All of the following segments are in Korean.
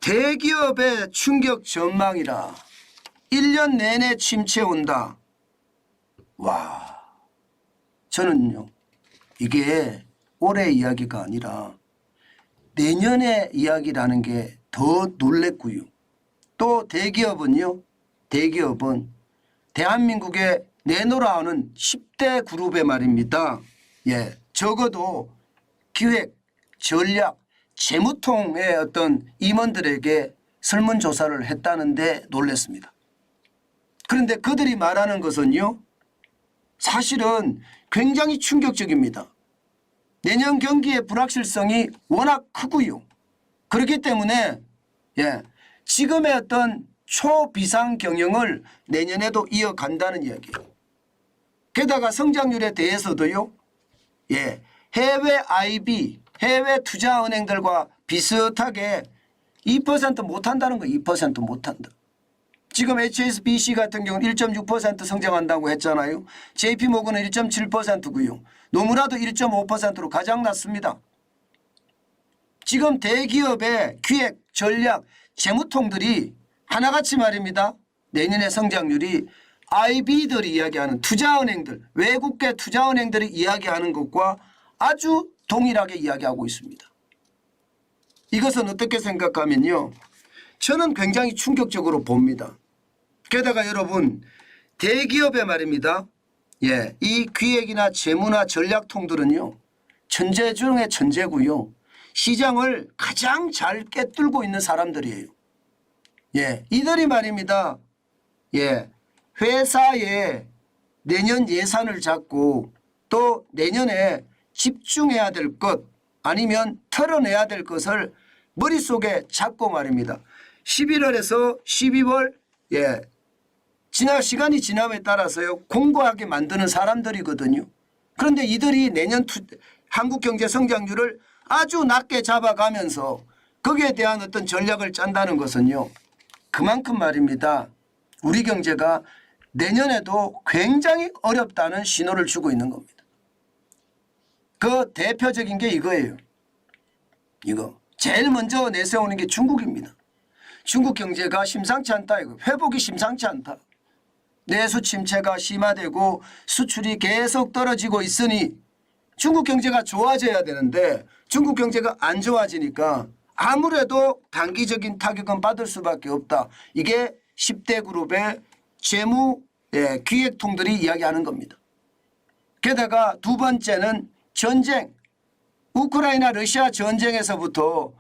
대기업의 충격 전망이라 1년 내내 침체 온다. 와, 저는요 이게 올해 이야기가 아니라 내년의 이야기라는 게 더 놀랬고요. 또 대기업은 대한민국에 내놓으라는 10대 그룹의 말입니다. 예, 적어도 기획, 전략, 재무통의 어떤 임원들에게 설문조사를 했다는데 놀랐습니다. 그런데 그들이 말하는 것은요 사실은 굉장히 충격적입니다. 내년 경기의 불확실성이 워낙 크고요. 그렇기 때문에 지금의 어떤 초비상 경영을 내년에도 이어간다는 이야기예요. 게다가 성장률에 대해서도요. 해외 IB, 해외 투자은행들과 비슷하게 2% 못한다는 거예요. 2% 못한다. 지금 HSBC 같은 경우는 1.6% 성장한다고 했잖아요. JP모건은 1.7%고요. 노무라도 1.5%로 가장 낮습니다. 지금 대기업의 기획, 전략, 재무통들이 하나같이 말입니다. 내년의 성장률이 IB들이 이야기하는 투자은행들, 외국계 투자은행들이 이야기하는 것과 아주 동일하게 이야기하고 있습니다. 이것은 어떻게 생각하면요. 저는 굉장히 충격적으로 봅니다. 게다가 여러분 대기업의 말입니다. 이 기획이나 재무나 전략통들은요. 천재 중에 천재고요. 시장을 가장 잘 꿰뚫고 있는 사람들이에요. 이들이 말입니다. 회사에 내년 예산을 잡고 또 내년에 집중해야 될 것 아니면 털어내야 될 것을 머릿속에 잡고 말입니다. 11월에서 12월 시간이 지남에 따라서요 공고하게 만드는 사람들이거든요. 그런데 이들이 내년 한국경제 성장률을 아주 낮게 잡아가면서 거기에 대한 어떤 전략을 짠다는 것은요. 그만큼 말입니다. 우리 경제가 내년에도 굉장히 어렵다는 신호를 주고 있는 겁니다. 그 대표적인 게 이거예요. 이거 제일 먼저 내세우는 게 중국입니다. 중국 경제가 심상치 않다. 이거 회복이 심상치 않다. 내수 침체가 심화되고 수출이 계속 떨어지고 있으니 중국 경제가 좋아져야 되는데 중국 경제가 안 좋아지니까 아무래도 단기적인 타격은 받을 수밖에 없다. 이게 10대 그룹의 재무 기획통들이 이야기하는 겁니다. 게다가 두 번째는 전쟁. 우크라이나 러시아 전쟁에서부터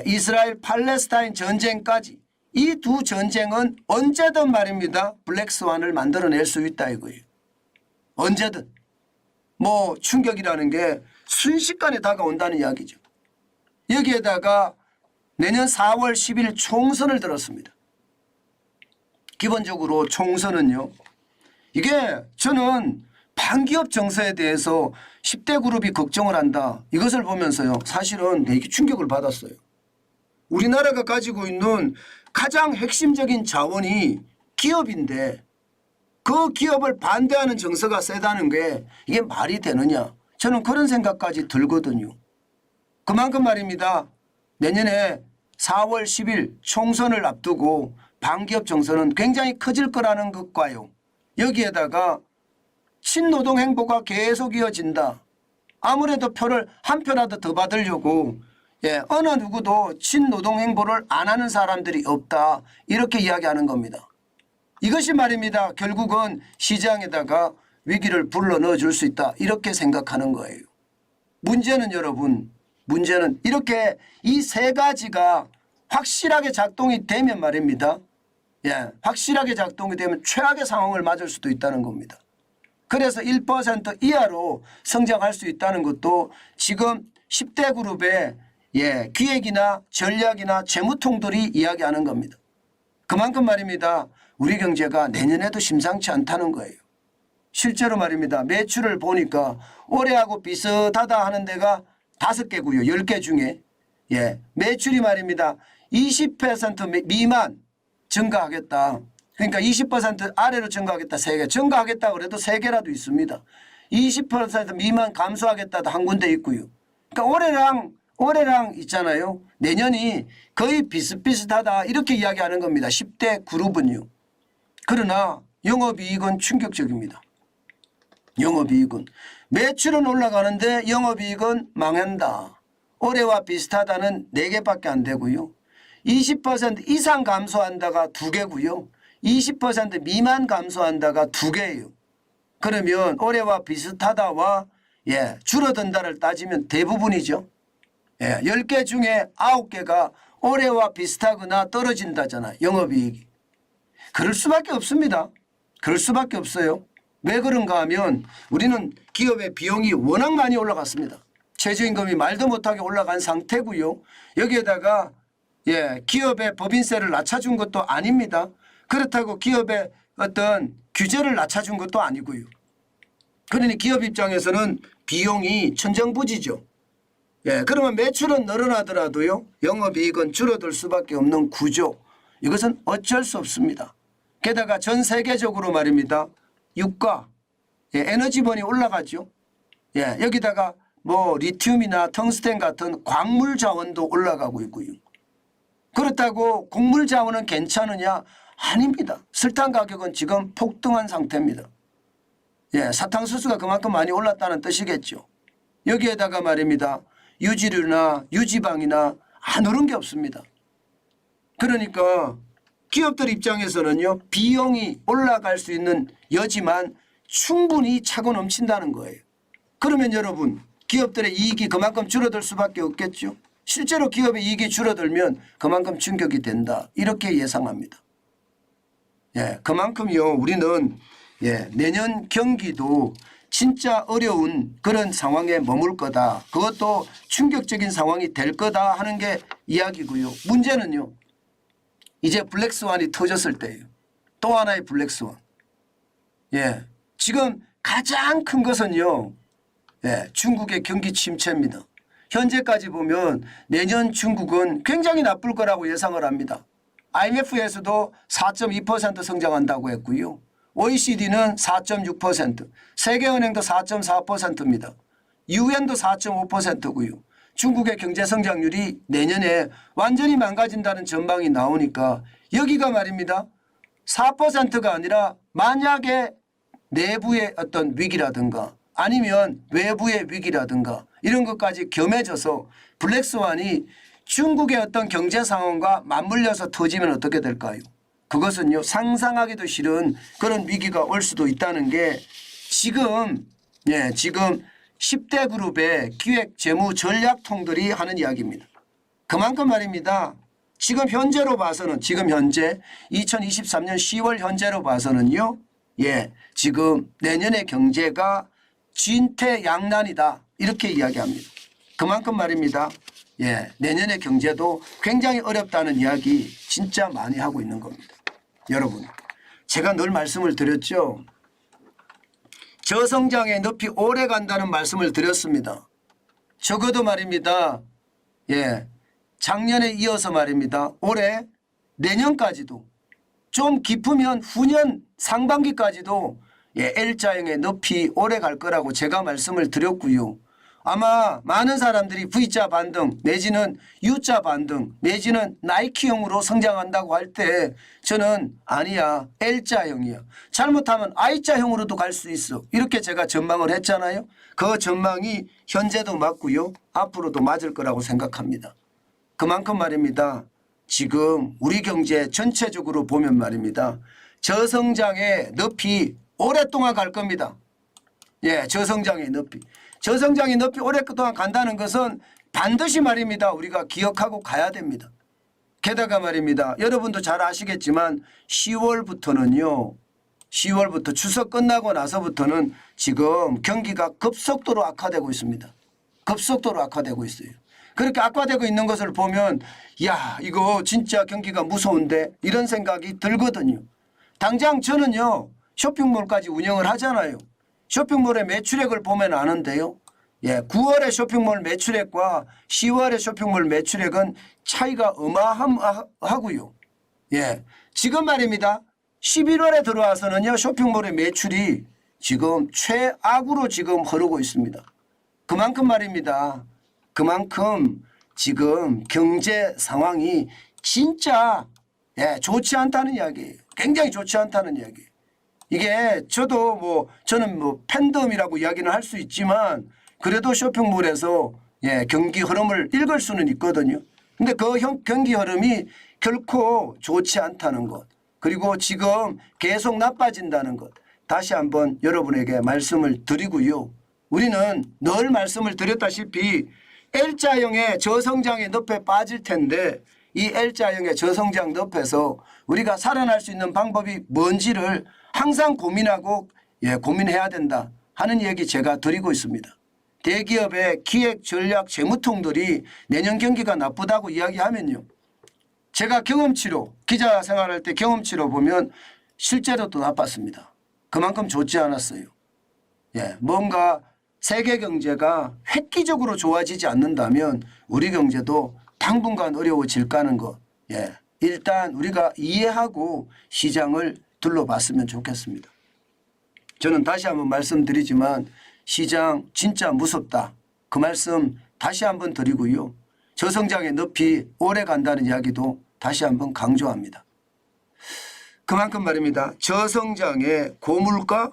이스라엘 팔레스타인 전쟁까지 이 두 전쟁은 언제든 말입니다. 블랙스완을 만들어낼 수 있다 이거예요. 언제든. 뭐 충격이라는 게 순식간에 다가온다는 이야기죠. 여기에다가 내년 4월 10일 총선을 들었습니다. 기본적으로 총선은요. 이게 저는 반기업 정서에 대해서 10대 그룹이 걱정을 한다. 이것을 보면서요. 사실은 되게 충격을 받았어요. 우리나라가 가지고 있는 가장 핵심적인 자원이 기업인데 그 기업을 반대하는 정서가 세다는 게 이게 말이 되느냐. 저는 그런 생각까지 들거든요. 그만큼 말입니다. 내년에 4월 10일 총선을 앞두고 반기업 정서는 굉장히 커질 거라는 것과요. 여기에다가 친노동 행보가 계속 이어진다. 아무래도 표를 한 표라도 더 받으려고 어느 누구도 친노동 행보를 안 하는 사람들이 없다. 이렇게 이야기하는 겁니다. 이것이 말입니다. 결국은 시장에다가 위기를 불러넣어 줄 수 있다. 이렇게 생각하는 거예요. 문제는 여러분, 문제는 이렇게 이 세 가지가 확실하게 작동이 되면 말입니다. 확실하게 작동이 되면 최악의 상황을 맞을 수도 있다는 겁니다. 그래서 1% 이하로 성장할 수 있다는 것도 지금 10대 그룹의 기획이나 전략이나 재무통들이 이야기하는 겁니다. 그만큼 말입니다. 우리 경제가 내년에도 심상치 않다는 거예요. 실제로 말입니다. 매출을 보니까 올해하고 비슷하다 하는 데가 5개고요. 10개 중에 매출이 말입니다. 20% 미만 증가하겠다. 그러니까 20% 아래로 증가하겠다. 3개. 증가하겠다 그래도 3개라도 있습니다. 20% 미만 감소하겠다도 한 군데 있고요. 그러니까 올해랑 올해랑 있잖아요. 내년이 거의 비슷비슷하다 이렇게 이야기하는 겁니다. 10대 그룹은요. 그러나 영업이익은 충격적입니다. 영업이익은 매출은 올라가는데 영업이익은 망한다. 올해와 비슷하다는 4개밖에 안 되고요. 20% 이상 감소한다가 2개고요. 20% 미만 감소한다가 2개예요. 그러면 올해와 비슷하다와 줄어든다를 따지면 대부분이죠. 10개 중에 9개가 올해와 비슷하거나 떨어진다잖아요. 영업이익이. 그럴 수밖에 없습니다. 그럴 수밖에 없어요. 왜 그런가 하면 우리는 기업의 비용이 워낙 많이 올라갔습니다. 최저임금이 말도 못하게 올라간 상태고요. 여기에다가 기업의 법인세를 낮춰준 것도 아닙니다. 그렇다고 기업의 어떤 규제를 낮춰준 것도 아니고요. 그러니 기업 입장에서는 비용이 천정부지죠. 그러면 매출은 늘어나더라도요. 영업이익은 줄어들 수밖에 없는 구조. 이것은 어쩔 수 없습니다. 게다가 전 세계적으로 말입니다. 유가, 에너지번이 올라가죠. 여기다가 뭐 리튬이나 텅스텐 같은 광물 자원도 올라가고 있고요. 그렇다고 곡물 자원은 괜찮으냐? 아닙니다. 설탕 가격은 지금 폭등한 상태입니다. 사탕수수가 그만큼 많이 올랐다는 뜻이겠죠. 여기에다가 말입니다. 유지류나 유지방이나 안 오른 게 없습니다. 그러니까 기업들 입장에서는요. 비용이 올라갈 수 있는 여지만 충분히 차고 넘친다는 거예요. 그러면 여러분 기업들의 이익이 그만큼 줄어들 수밖에 없겠죠. 실제로 기업의 이익이 줄어들면 그만큼 충격이 된다. 이렇게 예상합니다. 그만큼요. 우리는 내년 경기도 진짜 어려운 그런 상황에 머물 거다. 그것도 충격적인 상황이 될 거다 하는 게 이야기고요. 문제는요. 이제 블랙스완이 터졌을 때예요. 또 하나의 블랙스완. 지금 가장 큰 것은요. 중국의 경기 침체입니다. 현재까지 보면 내년 중국은 굉장히 나쁠 거라고 예상을 합니다. IMF에서도 4.2% 성장한다고 했고요. OECD는 4.6%, 세계은행도 4.4%입니다. 유엔도 4.5%고요. 중국의 경제 성장률이 내년에 완전히 망가진다는 전망이 나오니까 여기가 말입니다. 4%가 아니라 만약에 내부의 어떤 위기라든가 아니면 외부의 위기라든가 이런 것까지 겸해져서 블랙스완이 중국의 어떤 경제 상황과 맞물려서 터지면 어떻게 될까요? 그것은요. 상상하기도 싫은 그런 위기가 올 수도 있다는 게 지금 10대 그룹의 기획 재무 전략통들이 하는 이야기입니다. 그만큼 말입니다. 지금 현재로 봐서는 지금 현재 2023년 10월 현재로 봐서는요. 지금 내년의 경제가 진퇴양난이다. 이렇게 이야기합니다. 그만큼 말입니다. 내년의 경제도 굉장히 어렵다는 이야기 진짜 많이 하고 있는 겁니다. 여러분 제가 늘 말씀을 드렸죠. 저성장의 늪이 오래 간다는 말씀을 드렸습니다. 적어도 말입니다. 작년에 이어서 말입니다. 올해 내년까지도 좀 깊으면 후년 상반기까지도 L자형의 늪이 오래 갈 거라고 제가 말씀을 드렸고요. 아마 많은 사람들이 V자 반등 내지는 U자 반등 내지는 나이키형으로 성장한다고 할 때 저는 아니야 L자형이야. 잘못하면 I자형으로도 갈 수 있어. 이렇게 제가 전망을 했잖아요. 그 전망이 현재도 맞고요. 앞으로도 맞을 거라고 생각합니다. 그만큼 말입니다. 지금 우리 경제 전체적으로 보면 말입니다. 저성장의 늪이 오랫동안 갈 겁니다. 저성장의 늪이. 저성장의 늪이 오랫동안 간다는 것은 반드시 말입니다. 우리가 기억하고 가야 됩니다. 게다가 말입니다. 여러분도 잘 아시겠지만 10월부터는요. 10월부터 추석 끝나고 나서부터는 지금 경기가 급속도로 악화되고 있습니다. 급속도로 악화되고 있어요. 그렇게 악화되고 있는 것을 보면 야 이거 진짜 경기가 무서운데 이런 생각이 들거든요. 당장 저는요. 쇼핑몰까지 운영을 하잖아요. 쇼핑몰의 매출액을 보면 아는데요. 9월의 쇼핑몰 매출액과 10월의 쇼핑몰 매출액은 차이가 어마어마하고요. 지금 말입니다. 11월에 들어와서는요. 쇼핑몰의 매출이 지금 최악으로 지금 흐르고 있습니다. 그만큼 말입니다. 그만큼 지금 경제 상황이 진짜 좋지 않다는 이야기예요. 굉장히 좋지 않다는 이야기예요. 이게 저는 팬덤이라고 이야기는 할 수 있지만 그래도 쇼핑몰에서 경기 흐름을 읽을 수는 있거든요. 근데 그 경기 흐름이 결코 좋지 않다는 것, 그리고 지금 계속 나빠진다는 것 다시 한번 여러분에게 말씀을 드리고요. 우리는 늘 말씀을 드렸다시피 L자형의 저성장의 늪에 빠질 텐데 이 L자형의 저성장 늪에서 우리가 살아날 수 있는 방법이 뭔지를 항상 고민하고 고민해야 된다 하는 얘기 제가 드리고 있습니다. 대기업의 기획 전략 재무통들이 내년 경기가 나쁘다고 이야기하면요. 제가 경험치로 기자 생활할 때 경험치로 보면 실제로 또 나빴습니다. 그만큼 좋지 않았어요. 뭔가 세계 경제가 획기적으로 좋아지지 않는다면 우리 경제도 당분간 어려워질 까는 것. 일단 우리가 이해하고 시장을 둘러봤으면 좋겠습니다. 저는 다시 한번 말씀드리지만 시장 진짜 무섭다. 그 말씀 다시 한번 드리고요. 저성장의 늪이 오래 간다는 이야기도 다시 한번 강조합니다. 그만큼 말입니다. 저성장의 고물가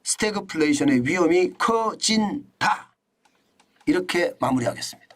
스태그플레이션의 위험이 커진다. 이렇게 마무리하겠습니다.